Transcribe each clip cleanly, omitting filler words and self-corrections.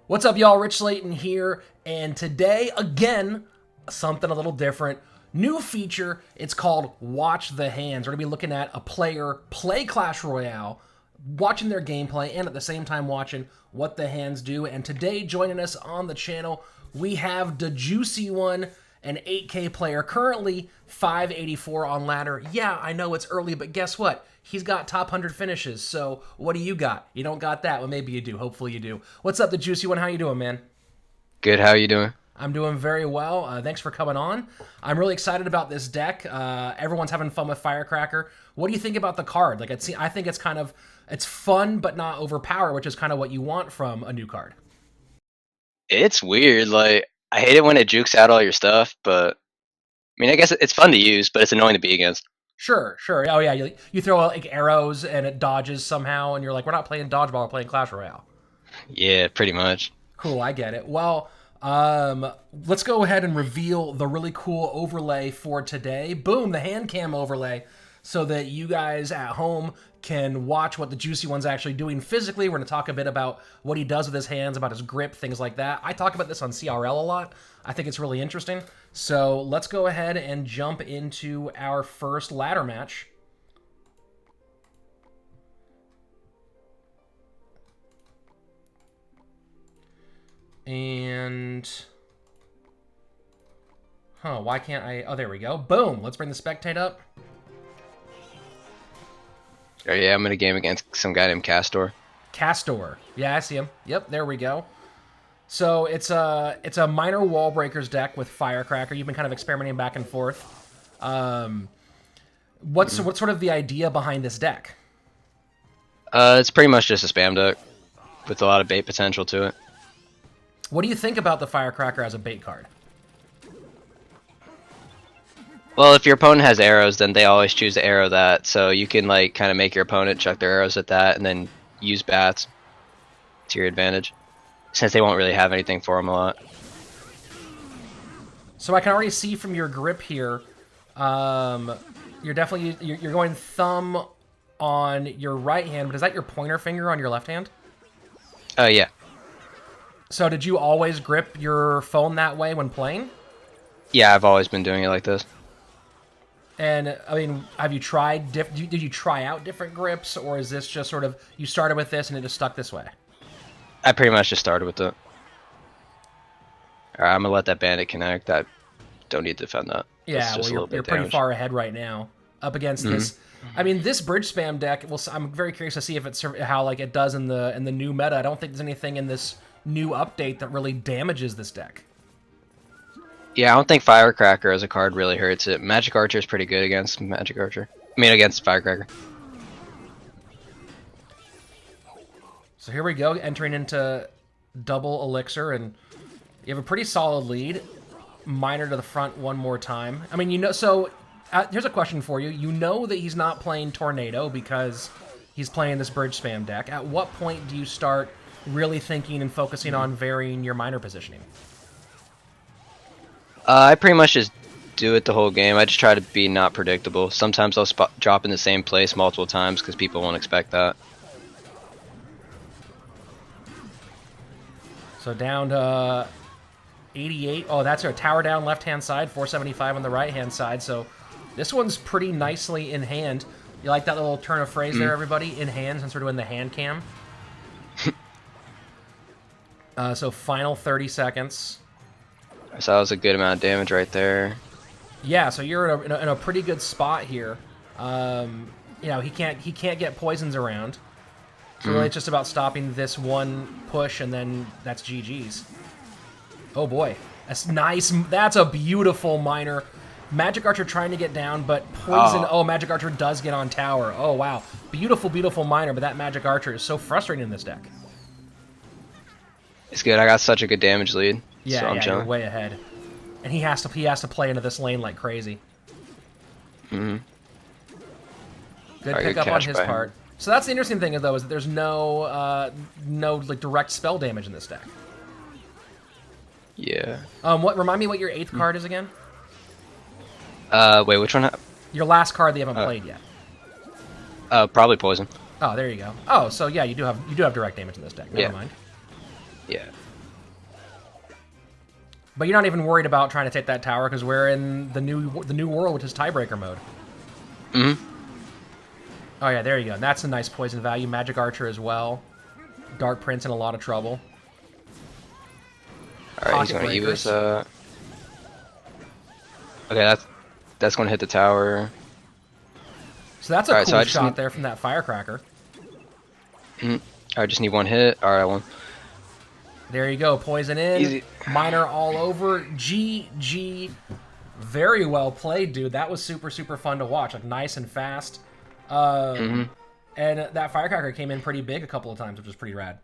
What's up, y'all? Rich Slayton here, and today, again, something a little different. New feature, it's called Watch the Hands. We're going to be looking at a player play Clash Royale, watching their gameplay, and at the same time watching what the hands do. And today, joining us on the channel, we have DaJuicyOne, an 8K player, currently 584 on ladder. Yeah, I know it's early, but guess what? He's got top 100 finishes, so what do you got? You don't got that? Well, maybe you do. Hopefully you do. What's up, DaJuicyOne? How you doing, man? Good, how you doing? I'm doing very well. Thanks for coming on. I'm really excited about this deck. Everyone's having fun with Firecracker. What do you think about the card? Like, I think it's kind of, it's fun but not overpowered, which is kind of what you want from a new card. It's weird, like, I hate it when it jukes out all your stuff, but, I mean, I guess it's fun to use, but it's annoying to be against. Sure. Oh yeah, you throw out like arrows and it dodges somehow, and you're like, we're not playing dodgeball, we're playing Clash Royale. Yeah, pretty much. Cool, I get it. Well, let's go ahead and reveal the really cool overlay for today. Boom, the hand cam overlay, so that you guys at home can watch what DaJuicyOne's actually doing physically. We're going to talk a bit about what he does with his hands, about his grip, things like that. I talk about this on CRL a lot. I think it's really interesting. So let's go ahead and jump into our first ladder match. And why can't I? Oh, there we go. Boom. Let's bring the spectate up. Oh yeah, I'm in a game against some guy named Castor. Castor. Yeah, I see him. Yep, there we go. So it's a minor wall breakers deck with Firecracker. You've been kind of experimenting back and forth. What's sort of the idea behind this deck? It's pretty much just a spam deck with a lot of bait potential to it. What do you think about the Firecracker as a bait card? Well, if your opponent has arrows, then they always choose the arrow that, so you can like kind of make your opponent chuck their arrows at that and then use bats to your advantage, since they won't really have anything for them a lot. So I can already see from your grip here, you're definitely you're going thumb on your right hand, but is that your pointer finger on your left hand? Yeah. So did you always grip your phone that way when playing? Yeah, I've always been doing it like this. And, I mean, have you tried, did you try out different grips, or is this just sort of, you started with this and it just stuck this way? I pretty much just started with it. Alright, I'm gonna let that bandit connect. I don't need to defend that. Yeah, well, you're pretty far ahead right now, up against this. I mean, this bridge spam deck, well, I'm very curious to see if it's how like it does in the new meta. I don't think there's anything in this new update that really damages this deck. Yeah, I don't think Firecracker as a card really hurts it. Magic Archer is pretty good against Magic Archer. I mean, against Firecracker. So here we go, entering into double elixir, and you have a pretty solid lead. Miner to the front one more time. I mean, you know, so here's a question for you. You know that he's not playing Tornado because he's playing this bridge spam deck. At what point do you start really thinking and focusing on varying your miner positioning? I pretty much just do it the whole game. I just try to be not predictable. Sometimes I'll drop in the same place multiple times because people won't expect that. So down to 88. Oh, that's our tower down left-hand side, 475 on the right-hand side. So this one's pretty nicely in hand. You like that little turn of phrase there, everybody? In hand, since we're doing the hand cam. So final 30 seconds. So that was a good amount of damage right there. Yeah, so you're in a pretty good spot here. You know, he can't get poisons around. So really it's just about stopping this one push, and then that's GG's. Oh boy, that's nice. That's a beautiful miner. Magic Archer trying to get down, but poison. Oh, Magic Archer does get on tower. Oh wow, beautiful, beautiful miner. But that Magic Archer is so frustrating in this deck. It's good. I got such a good damage lead. Yeah, so I'm you're way ahead. And he has to play into this lane like crazy. Good pickup on his part. So that's the interesting thing, though, is that there's no like direct spell damage in this deck. Yeah. Remind me what your 8th card is again? Wait, which one? Your last card that you haven't played yet. Probably poison. Oh, there you go. Oh, so yeah, you do have direct damage in this deck. Never mind. Yeah. But you're not even worried about trying to take that tower because we're in the new world, which is tiebreaker mode. Mm-hmm. Oh yeah, there you go. And that's a nice poison value. Magic Archer as well. Dark Prince in a lot of trouble. Alright, he's gonna use okay, that's gonna hit the tower. So that's a cool shot there from that Firecracker. I just need one hit. Alright, I won. There you go. Poison in. Easy. Miner all over. GG. Very well played, dude. That was super, super fun to watch. Like, nice and fast. And that Firecracker came in pretty big a couple of times, which was pretty rad.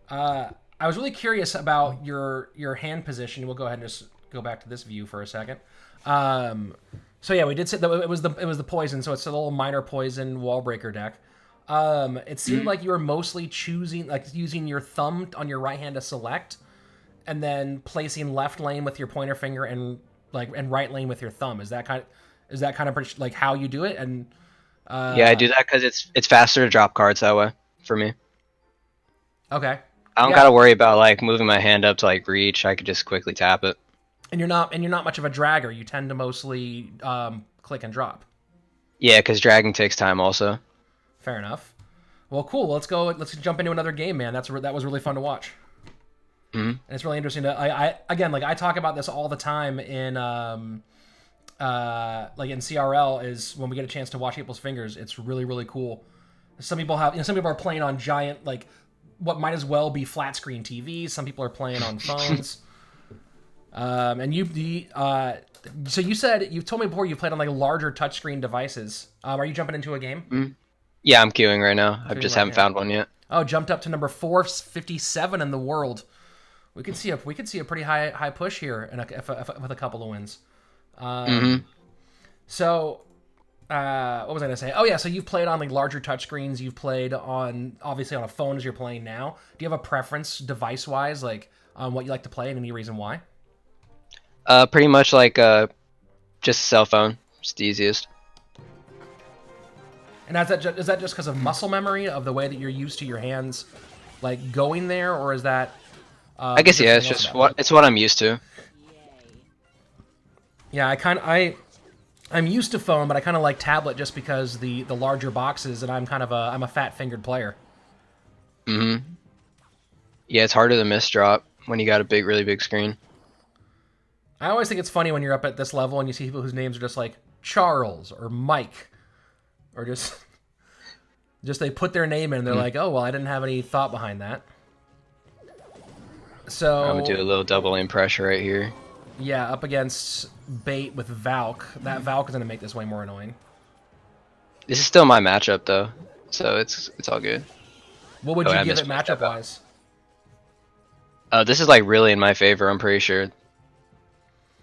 I was really curious about your hand position. We'll go ahead and just go back to this view for a second. So yeah, we did say that it was the poison, so it's a little minor poison wall breaker deck. It seemed like you were mostly using your thumb on your right hand to select, and then placing left lane with your pointer finger and right lane with your thumb. Is that kind of like how you do it? And yeah, I do that because it's faster to drop cards that way for me. Okay. I don't gotta worry about like moving my hand up to like reach. I could just quickly tap it. And you're not much of a dragger. You tend to mostly click and drop. Yeah, because dragging takes time also. Fair enough. Well, cool. Let's go. Let's jump into another game, man. That was really fun to watch. And it's really interesting to. I talk about this all the time in in CRL is when we get a chance to watch people's fingers. It's really, really cool. Some people are playing on giant what might as well be flat screen TVs. Some people are playing on phones. So you've told me before you played on larger touchscreen devices. Are you jumping into a game? Yeah, I'm queuing right now. I just haven't found one yet. Oh, jumped up to number 457 in the world. We could see a pretty high push here with a couple of wins. So, what was I gonna say? Oh yeah, so you've played on larger touchscreens. You've played obviously on a phone as you're playing now. Do you have a preference device wise, on what you like to play, and any reason why? Pretty much just cell phone. It's the easiest. And is that just because of muscle memory of the way that you're used to your hands, going there, or is that? I guess yeah. It's just what I'm used to. Yeah, I'm used to phone, but I kind of like tablet just because the larger boxes, and I'm a fat fingered player. Yeah, it's harder to miss drop when you got a really big screen. I always think it's funny when you're up at this level and you see people whose names are just like Charles or Mike, or just they put their name in and they're like, oh well, I didn't have any thought behind that. So I'm gonna do a little double aim pressure right here. Yeah, up against Bait with Valk. That Valk is gonna make this way more annoying. This is still my matchup though, so it's all good. What would you give it matchup wise? This is really in my favor. I'm pretty sure.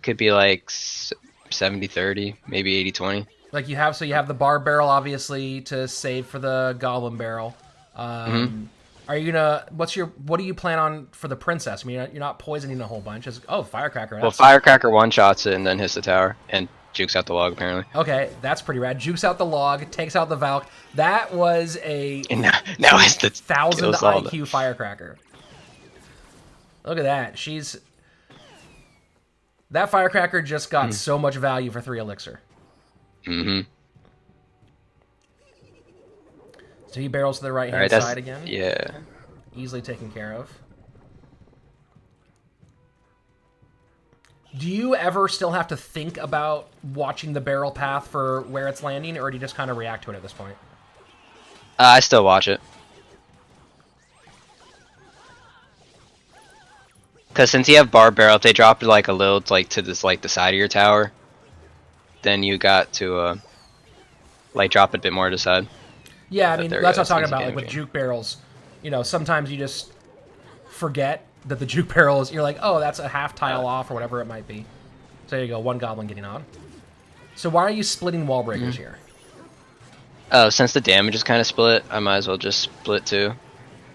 Could be 70-30, maybe 80-20. You have the bar barrel obviously to save for the goblin barrel. Are you gonna? What do you plan on for the princess? I mean, you're not poisoning a whole bunch. Firecracker. Well, Firecracker one shots it and then hits the tower and jukes out the log apparently. Okay, that's pretty rad. Jukes out the log, takes out the Valk. That was a now it's the 1000 IQ Firecracker. Look at that. That Firecracker just got so much value for 3 elixir. So he barrels to the right-hand side again. Yeah. Easily taken care of. Do you ever still have to think about watching the barrel path for where it's landing, or do you just kind of react to it at this point? I still watch it. Because since you have bar barrel, if they drop it a little to this the side of your tower, then you got to drop it a bit more to the side. Yeah, I mean that's what I'm talking about. With juke barrels, sometimes you just forget that the juke barrel is. You're like, oh, that's a half tile off or whatever it might be. So there you go, one goblin getting on. So why are you splitting wall breakers here? Oh, since the damage is kind of split, I might as well just split too. All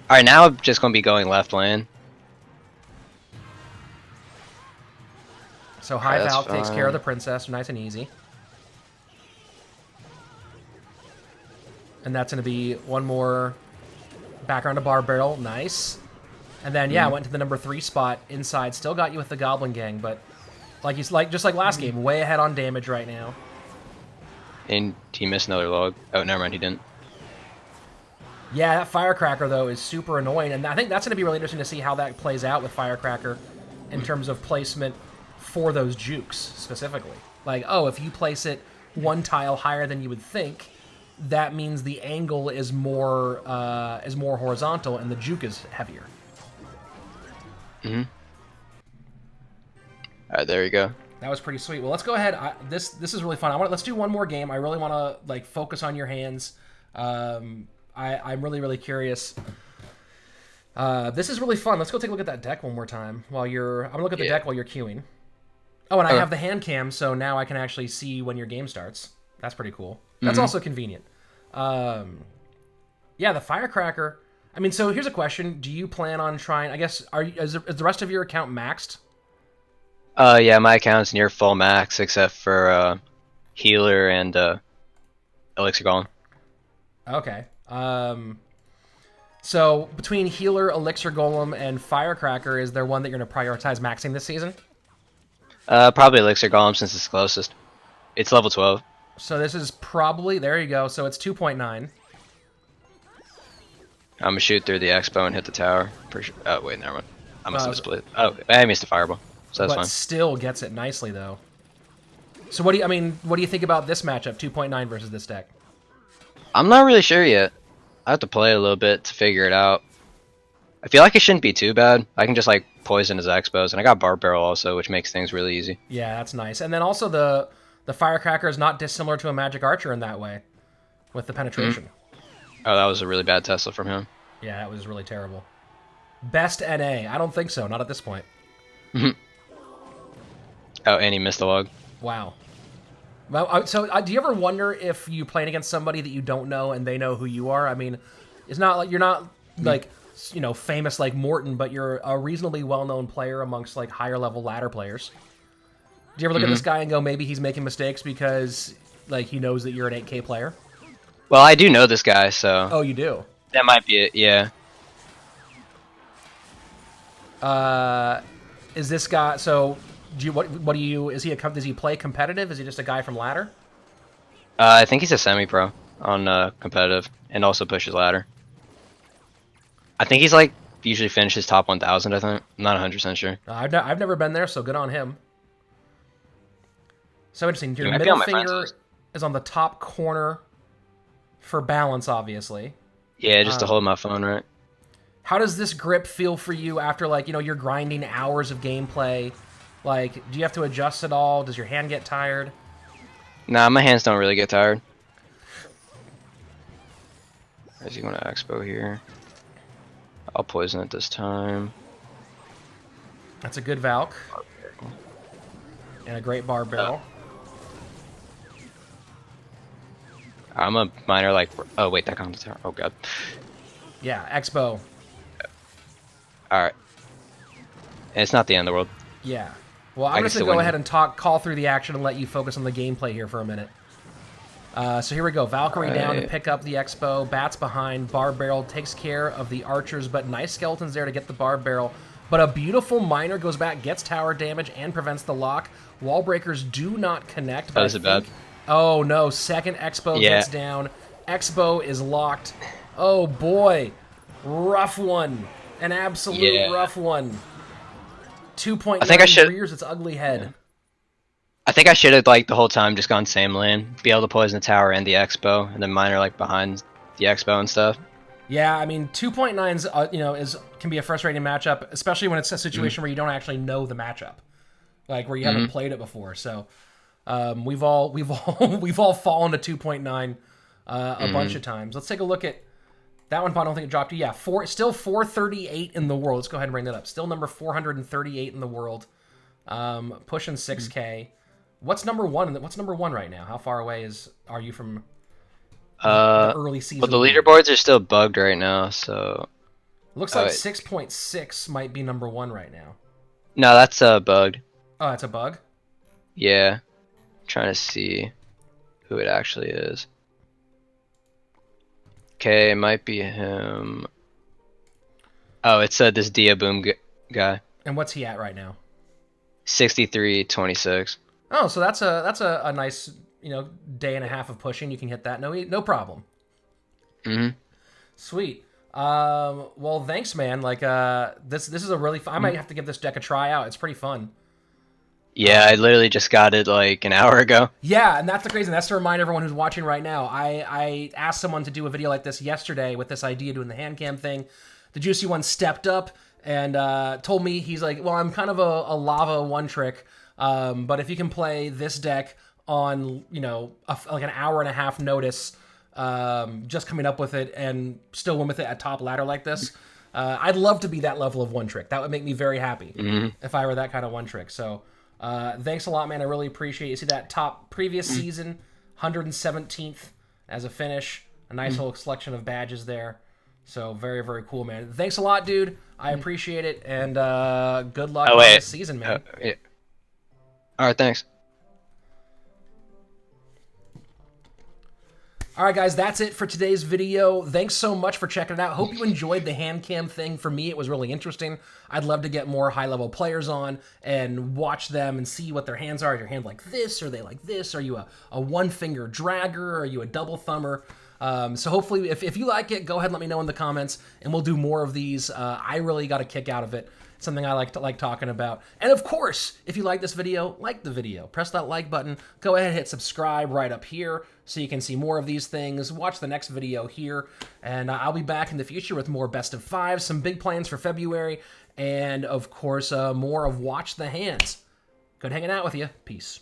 right, now I'm just gonna be going left lane. So High Valk takes care of the princess, nice and easy. And that's going to be one more background to bar barrel, nice. And then yeah, went to the number 3 spot inside. Still got you with the Goblin Gang, but just like last game, way ahead on damage right now. And he missed another log. Oh, never mind, he didn't. Yeah, that Firecracker though is super annoying, and I think that's going to be really interesting to see how that plays out with Firecracker in terms of placement for those jukes specifically. Like, oh, if you place it 1 tile higher than you would think, that means the angle is more horizontal and the juke is heavier. All right, there you go. That was pretty sweet. Well, let's go ahead. This is really fun. Let's do one more game. I really want to like focus on your hands. I'm really curious. This is really fun. Let's go take a look at that deck one more time while you're. I'm gonna look at the deck while you're queuing. Oh, and I have the hand cam, so now I can actually see when your game starts. That's pretty cool. That's also convenient. Yeah, the Firecracker. I mean, so here's a question: do you plan on trying? I guess is the rest of your account maxed? Yeah, my account's near full max except for healer and elixir golem. Okay. So between healer, elixir golem, and Firecracker, is there one that you're going to prioritize maxing this season? Probably elixir golem since it's closest. It's level 12. So this is probably there. You go. So it's 2.9. I'm gonna shoot through the expo and hit the tower. Sure. Oh wait, never mind. I must have split. Oh, I missed a fireball, so that's fine. Still gets it nicely though. So what do you think about this matchup, 2.9 versus this deck? I'm not really sure yet. I have to play a little bit to figure it out. I feel like it shouldn't be too bad. I can just like poison his expos, and I got Barb Barrel also, which makes things really easy. Yeah, that's nice. And then also the Firecracker is not dissimilar to a Magic Archer in that way, with the penetration. Oh, that was a really bad Tesla from him. Yeah, that was really terrible. Best NA? I don't think so. Not at this point. Oh, and he missed the log. Wow. Well, so do you ever wonder if you playing against somebody that you don't know and they know who you are? I mean, it's not like you're not like famous like Morton, but you're a reasonably well-known player amongst like higher level ladder players. Do you ever look at this guy and go, maybe he's making mistakes because like he knows that you're an 8K player? Well, I do know this guy, so. Oh, you do? That might be it. Yeah. Is this guy? So, does he play competitive? Is he just a guy from ladder? I think he's a semi-pro on competitive and also pushes ladder. I think he's like usually finishes top 1,000. I think. I'm not 100% sure. I've never been there, so good on him. So interesting. Your middle finger is on the top corner for balance, obviously. Yeah, just to hold my phone right. How does this grip feel for you after, like, you're grinding hours of gameplay? Like, do you have to adjust at all? Does your hand get tired? Nah, my hands don't really get tired. Is he going to expo here? I'll poison it this time. That's a good Valk. And a great Barb Barrel. I'm a miner like. Oh wait, that comes tower. Oh god. Yeah, Expo. All right. And it's not the end of the world. Yeah. Well, I'm just gonna go ahead and call through the action and let you focus on the gameplay here for a minute. So here we go. Valkyrie down to pick up the Expo. Bats behind. Barb Barrel takes care of the archers, but nice skeletons there to get the Barb Barrel. But a beautiful miner goes back, gets tower damage, and prevents the lock. Wall breakers do not connect. Oh, is it bad? Oh no, second Expo gets down. Expo is locked. Oh boy. Rough one. An absolute rough one. 2.9 rears its ugly head. Yeah. I think I should have like the whole time just gone same lane. Be able to poison the tower and the Expo, and then miner like behind the Expo and stuff. Yeah, I mean 2.9's can be a frustrating matchup, especially when it's a situation where you don't actually know the matchup. Like where you haven't played it before. So we've all fallen to 2.9 a bunch of times. Let's take a look at that one. I don't think it dropped you. Yeah, still 438 in the world. Let's go ahead and bring that up. Still number 438 in the world. Pushing 6K. What's number one? What's number one right now? How far away are you from the early season? Well, the leaderboards are still bugged right now, so looks like 6.6 might be number one right now. No, that's bugged. Oh, that's a bug? Yeah. I'm trying to see who it actually is. Okay, it might be him. Oh, it's this Dia Boom guy. And what's he at right now? 63-26. Oh, so that's a nice, day and a half of pushing. You can hit that no problem. Mm-hmm. Sweet. Well, thanks, man. Like, this is a really fun. I might have to give this deck a try out. It's pretty fun. Yeah, I literally just got it like an hour ago. Yeah, and that's the crazy thing. That's to remind everyone who's watching right now. I asked someone to do a video like this yesterday with this idea doing the hand cam thing. DaJuicyOne stepped up and told me, he's like, well, I'm kind of a lava one trick, but if you can play this deck on, like an hour and a half notice, just coming up with it and still win with it at top ladder like this, I'd love to be that level of one trick. That would make me very happy if I were that kind of one trick. So thanks a lot, man. I really appreciate it. You see that top previous season, 117th as a finish. A nice little selection of badges there. So very, very cool, man. Thanks a lot, dude. I appreciate it, and good luck on this season, man. Yeah. All right, thanks. All right, guys, that's it for today's video. Thanks so much for checking it out. Hope you enjoyed the hand cam thing. For me, it was really interesting. I'd love to get more high-level players on and watch them and see what their hands are. Is your hand like this? Are they like this? Are you a one-finger dragger? Are you a double thumber? So hopefully, if you like it, go ahead and let me know in the comments, and we'll do more of these. I really got a kick out of it. Something I like talking about. And of course, if you like this video, like the video. Press that like button. Go ahead and hit subscribe right up here so you can see more of these things. Watch the next video here. And I'll be back in the future with more best of fives, some big plans for February, and of course, more of Watch the Hands. Good hanging out with you. Peace.